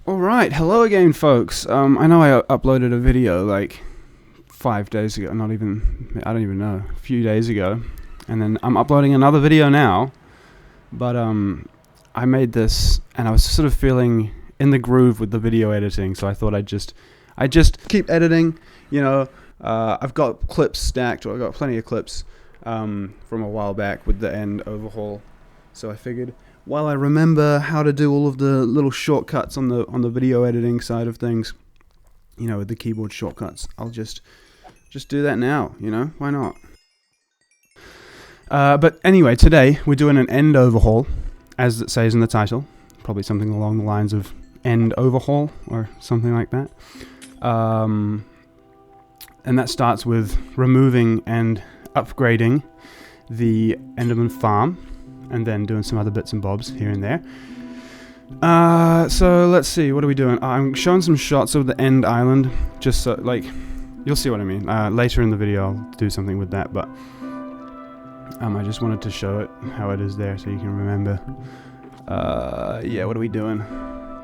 Alright, hello again folks. I know I uploaded a video like 5 days ago, I don't even know, a few days ago. And then I'm uploading another video now. But I made this and I was sort of feeling in the groove with the video editing, so I thought I'd just keep editing, you know. I've got clips stacked, or I've got plenty of clips from a while back with the end overhaul. So I figured, while I remember how to do all of the little shortcuts on the video editing side of things, you know, with the keyboard shortcuts, I'll just do that now, you know, why not? But anyway, today we're doing an end overhaul, as it says in the title. Probably something along the lines of end overhaul or something like that. And that starts with removing and upgrading the Enderman farm, and then doing some other bits and bobs here and there. So let's see, what are we doing? I'm showing some shots of the end island, just so, like, you'll see what I mean. Later in the video I'll do something with that, but I just wanted to show it, how it is there, so you can remember. Yeah, what are we doing?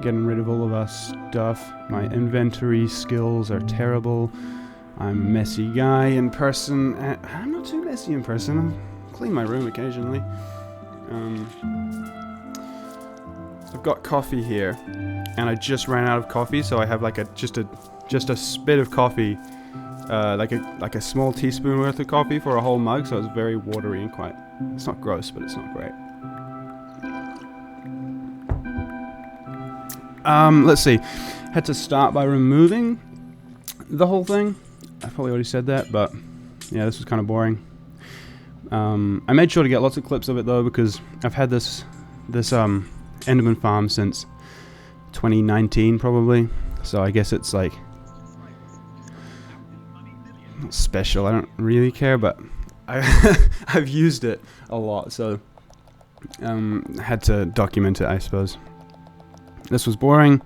Getting rid of all of our stuff. My inventory skills are terrible. I'm a messy guy in person. I'm not too messy in person. I clean my room occasionally. I've got coffee here, and I just ran out of coffee, so I have like just a spit of coffee, like a small teaspoon worth of coffee for a whole mug. So it's very watery and quite. It's not gross, but it's not great. Let's see. Had to start by removing the whole thing. I probably already said that, but yeah, this was kind of boring. I made sure to get lots of clips of it though, because I've had this Enderman farm since 2019 probably, so I guess it's like not special. I don't really care, but I've used it a lot, so had to document it, I suppose. This was boring,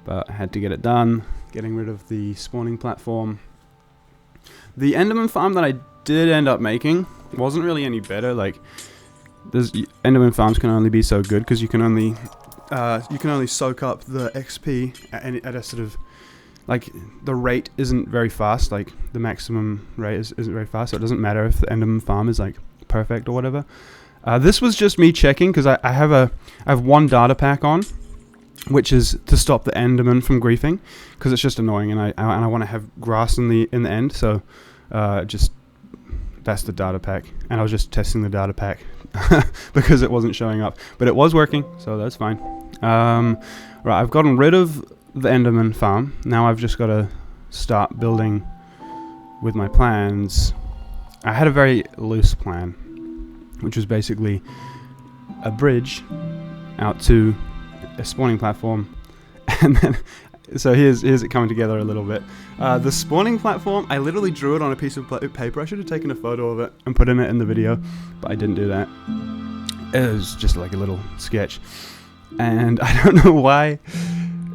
but I had to get it done. Getting rid of the spawning platform. The Enderman farm that I did end up making wasn't really any better. Like, Enderman farms can only be so good because you can only soak up the XP at a sort of, like, the rate isn't very fast. Like, the maximum rate isn't very fast, so it doesn't matter if the Enderman farm is like perfect or whatever. This was just me checking because I have one data pack on, which is to stop the Enderman from griefing, because it's just annoying, and I want to have grass in the end. So that's the data pack, and I was just testing the data pack because it wasn't showing up, but it was working, so that's fine. Right, I've gotten rid of the Enderman farm. Now I've just got to start building with my plans. I had a very loose plan, which was basically a bridge out to a spawning platform, and then so here's it coming together a little bit. The spawning platform, I literally drew it on a piece of paper. I should have taken a photo of it and put in the video, but I didn't do that. It was just like a little sketch, and I don't know why.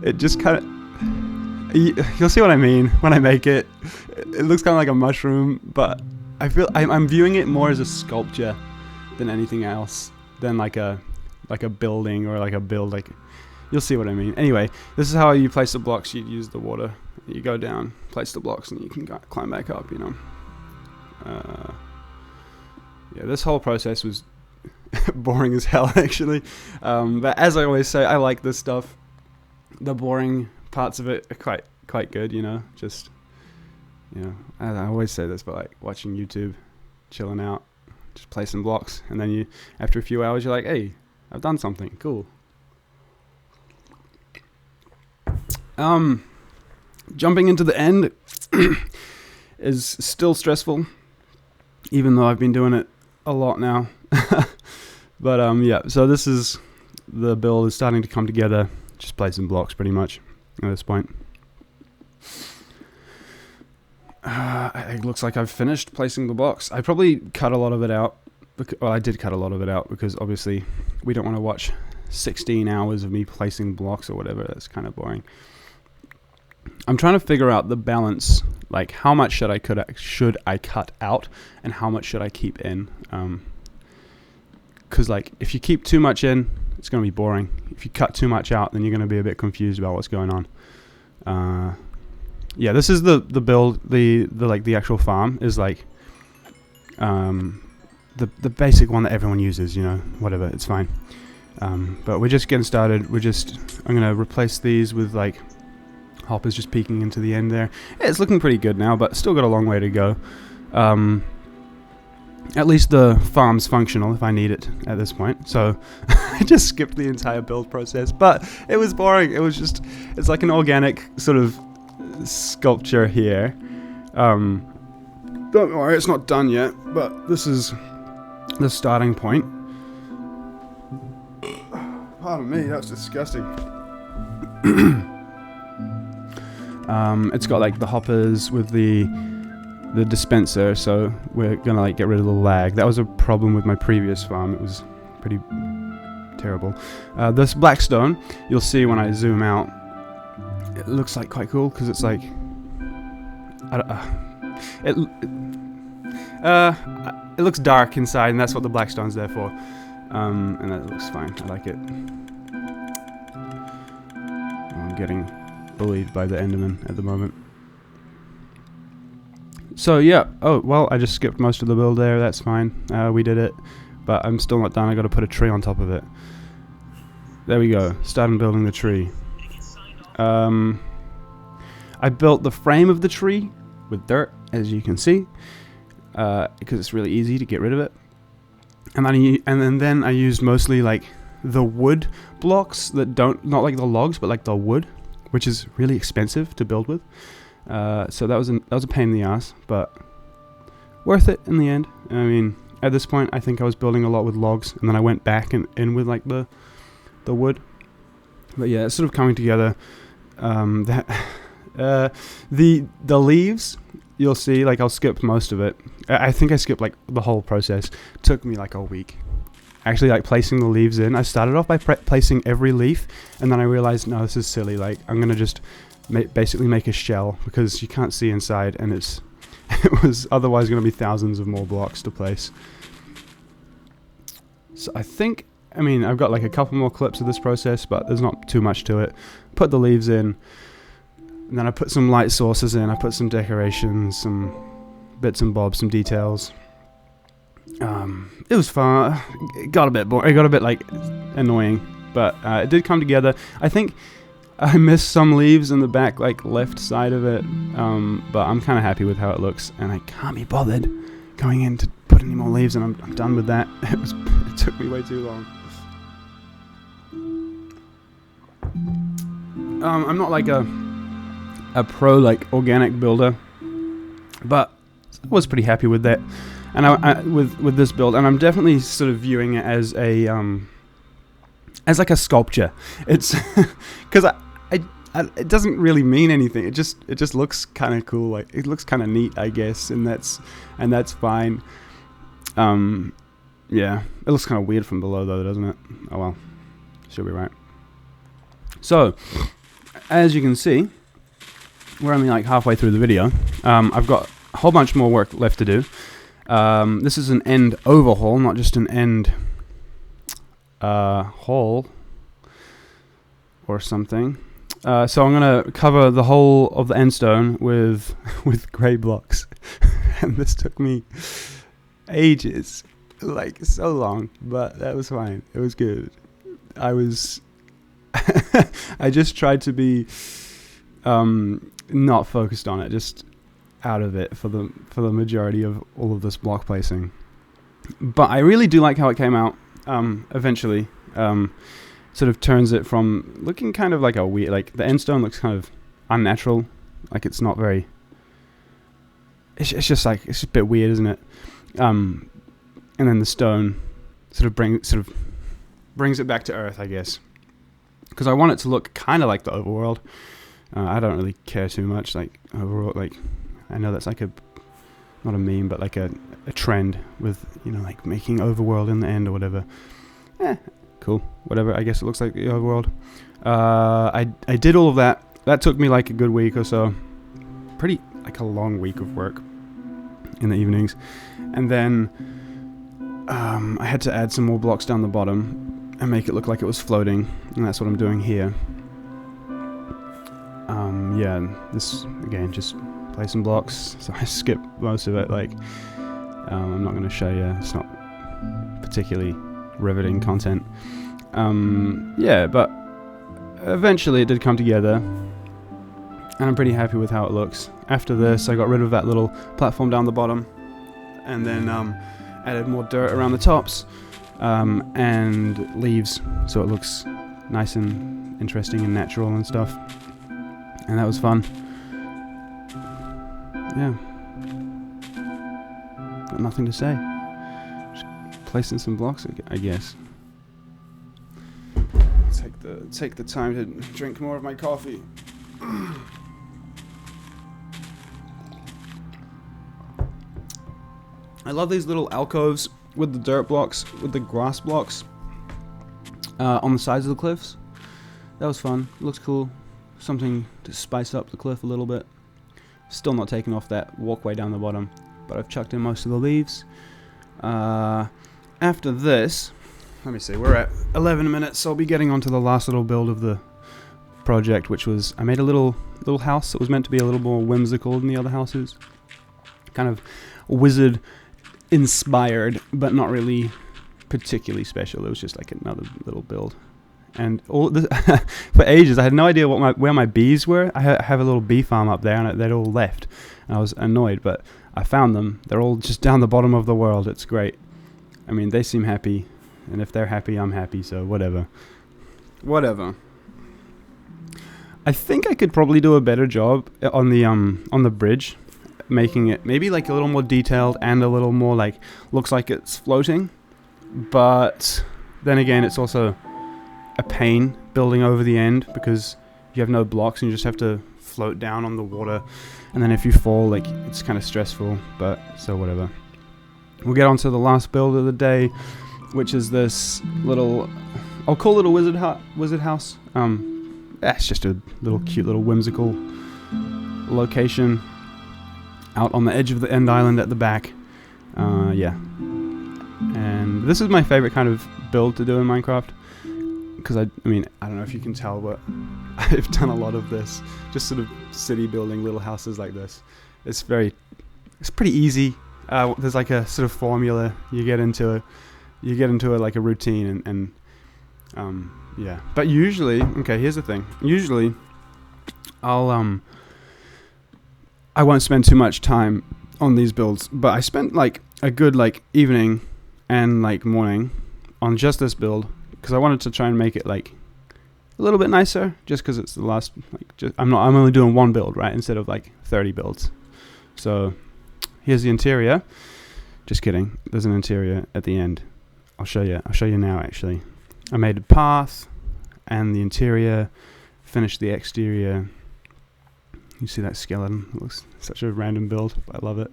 It just kind of, you'll see what I mean when I make it. It looks kind of like a mushroom, but I feel I'm viewing it more as a sculpture than anything else, than like a building or like a build. Like, you'll see what I mean. Anyway, this is how you place the blocks. You use the water. You go down, place the blocks, and you can climb back up, you know. Yeah, this whole process was boring as hell, actually. But as I always say, I like this stuff. The boring parts of it are quite good, you know. Just, you know, I always say this, but like watching YouTube, chilling out, just placing blocks, and then after a few hours, you're like, hey, I've done something cool. Jumping into the end is still stressful, even though I've been doing it a lot now. But yeah, so this is, the build is starting to come together. Just placing blocks pretty much at this point. It looks like I've finished placing the blocks. I probably cut a lot of it out. Well, I did cut a lot of it out because obviously we don't want to watch 16 hours of me placing blocks or whatever. That's kind of boring. I'm trying to figure out the balance, like how much should I cut out and how much should I keep in. Because like if you keep too much in, it's going to be boring. If you cut too much out, then you're going to be a bit confused about what's going on. Yeah, this is the build. The actual farm is like the basic one that everyone uses. You know, whatever, it's fine. But we're just getting started. I'm going to replace these with like hoppers just peeking into the end there. Yeah, it's looking pretty good now, but still got a long way to go. At least the farm's functional if I need it at this point. So I just skipped the entire build process, but it was boring. It's like an organic sort of sculpture here. Don't worry, it's not done yet, but this is the starting point. Pardon me, that's disgusting. It's got like the hoppers with the dispenser, so we're gonna like get rid of the lag. That was a problem with my previous farm. It was pretty terrible. This blackstone, you'll see when I zoom out, it looks like quite cool because it's like it looks dark inside, and that's what the blackstone's there for. And that looks fine. I like it. I'm getting bullied by the Enderman at the moment. So yeah, oh well, I just skipped most of the build there, that's fine. We did it, but I'm still not done. I gotta put a tree on top of it. There we go, starting building the tree. I built the frame of the tree with dirt, as you can see, because it's really easy to get rid of it. And then I used mostly like the wood blocks that not like the logs, but like the wood, which is really expensive to build with. So that was a pain in the ass, but worth it in the end. I mean, at this point, I think I was building a lot with logs, and then I went back and in with like the wood. But yeah, it's sort of coming together. The leaves, you'll see, like I'll skip most of it. I think I skipped like the whole process. It took me like a week. Actually, like placing the leaves in. I started off by placing every leaf, and then I realized, no, this is silly. Like I'm gonna just basically make a shell because you can't see inside, and it was otherwise going to be thousands of more blocks to place. So I mean, I've got like a couple more clips of this process, but there's not too much to it. Put the leaves in, and then I put some light sources in. I put some decorations, some bits and bobs, some details. It was fun. It got a bit boring. It got a bit like annoying, but it did come together. I think I missed some leaves in the back, like left side of it, but I'm kind of happy with how it looks, and I can't be bothered going in to put any more leaves, and I'm done with that. It took me way too long. I'm not like a pro like organic builder, but I was pretty happy with that, and with this build, and I'm definitely sort of viewing it as like a sculpture. It's because it doesn't really mean anything. It just looks kind of cool. Like it looks kind of neat, I guess, and that's fine. Yeah, it looks kind of weird from below though, doesn't it? Oh well, she'll be right. So, as you can see, we're only like halfway through the video. I've got a whole bunch more work left to do. This is an end overhaul, not just an end haul or something. So I'm going to cover the whole of the end stone with grey blocks. And this took me ages, like so long, but that was fine. It was good. I just tried to be not focused on it, just out of it for the majority of all of this block placing. But I really do like how it came out eventually. Sort of turns it from looking kind of like a weird, like the end stone looks kind of unnatural, like it's not very, it's just a bit weird, isn't it? And then the stone sort of brings it back to earth, I guess, because I want it to look kind of like the overworld. I don't really care too much, like overworld, like I know that's like not a meme, but like a trend with, you know, like making overworld in the end or whatever. Cool, whatever, I guess it looks like the overworld. I did all of that. That took me like a good week or so. Pretty, like a long week of work in the evenings. And then I had to add some more blocks down the bottom. and make it look like it was floating, and that's what I'm doing here. Yeah, this again, just place some blocks. So I skip most of it. Like, I'm not going to show you. It's not particularly riveting content. Yeah, but eventually it did come together, and I'm pretty happy with how it looks. After this, I got rid of that little platform down the bottom, and then added more dirt around the tops, and leaves, so it looks nice and interesting and natural and stuff. And that was fun. Yeah. Got nothing to say. Just placing some blocks, I guess. Take the time to drink more of my coffee. I love these little alcoves with the dirt blocks, with the grass blocks on the sides of the cliffs. That was fun. Looks cool. Something to spice up the cliff a little bit. Still not taking off that walkway down the bottom, but I've chucked in most of the leaves. After this, let me see, we're at 11 minutes, so I'll be getting onto the last little build of the project, which was, I made a little house that was meant to be a little more whimsical than the other houses. Kind of wizard inspired, but not really particularly special. It was just like another little build. And all this for ages, I had no idea where my bees were. I have a little bee farm up there, and they'd all left. And I was annoyed, but I found them. They're all just down the bottom of the world. It's great. I mean, they seem happy, and if they're happy, I'm happy. So whatever. I think I could probably do a better job on the bridge, making it maybe like a little more detailed and a little more like looks like it's floating. But then again, it's also a pain building over the end because you have no blocks and you just have to float down on the water, and then if you fall, like, it's kind of stressful. But so whatever. We'll get on to the last build of the day, which is this little, I'll call it a wizard house. It's just a little cute little whimsical location out on the edge of the end island at the back. Yeah, and this is my favorite kind of build to do in Minecraft, because I mean, I don't know if you can tell, but I've done a lot of this, just sort of city building little houses like this. It's pretty easy. There's like a sort of formula. You get into it like a routine, and yeah. But usually, okay, here's the thing. Usually, I won't spend too much time on these builds, but I spent like a good like evening and like morning on just this build, because I wanted to try and make it like a little bit nicer, just because it's the last, like, I'm only doing one build, right, instead of like 30 builds. So here's the interior. Just kidding, there's an interior at the end. I'll show you now. Actually, I made a path and the interior, finished the exterior. You see that skeleton? It looks such a random build, but I love it.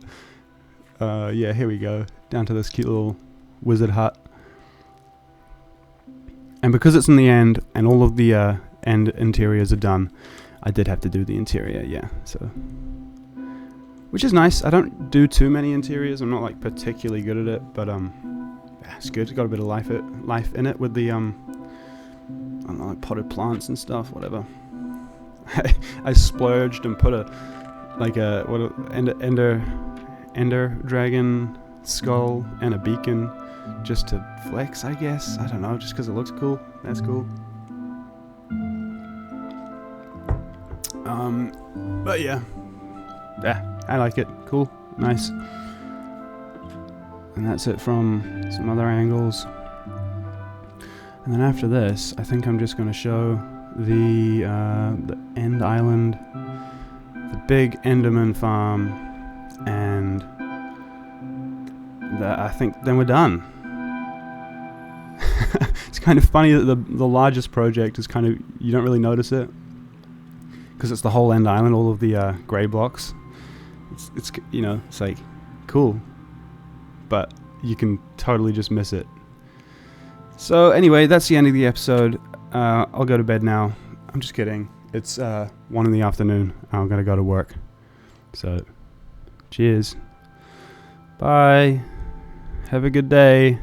Yeah, here we go, down to this cute little wizard hut. And because it's in the end and all of the end interiors are done, I did have to do the interior, yeah. So, which is nice. I don't do too many interiors. I'm not like particularly good at it, but yeah, it's good. It's got a bit of life in it with the I don't know, like potted plants and stuff, whatever. I splurged and put ender dragon skull and a beacon, just to flex, I guess. I don't know, just because it looks cool. That's cool. But yeah, I like it. Cool, nice. And that's it from some other angles. And then after this, I think I'm just going to show the end island, the big Enderman farm, and I think then we're done. It's kind of funny that the largest project is kind of, you don't really notice it, because it's the whole end island, all of the grey blocks. It's you know, it's like cool, but you can totally just miss it. So anyway, that's the end of the episode. I'll go to bed now. I'm just kidding. It's 1 in the afternoon. I'm gonna go to work. So, cheers. Bye. Have a good day.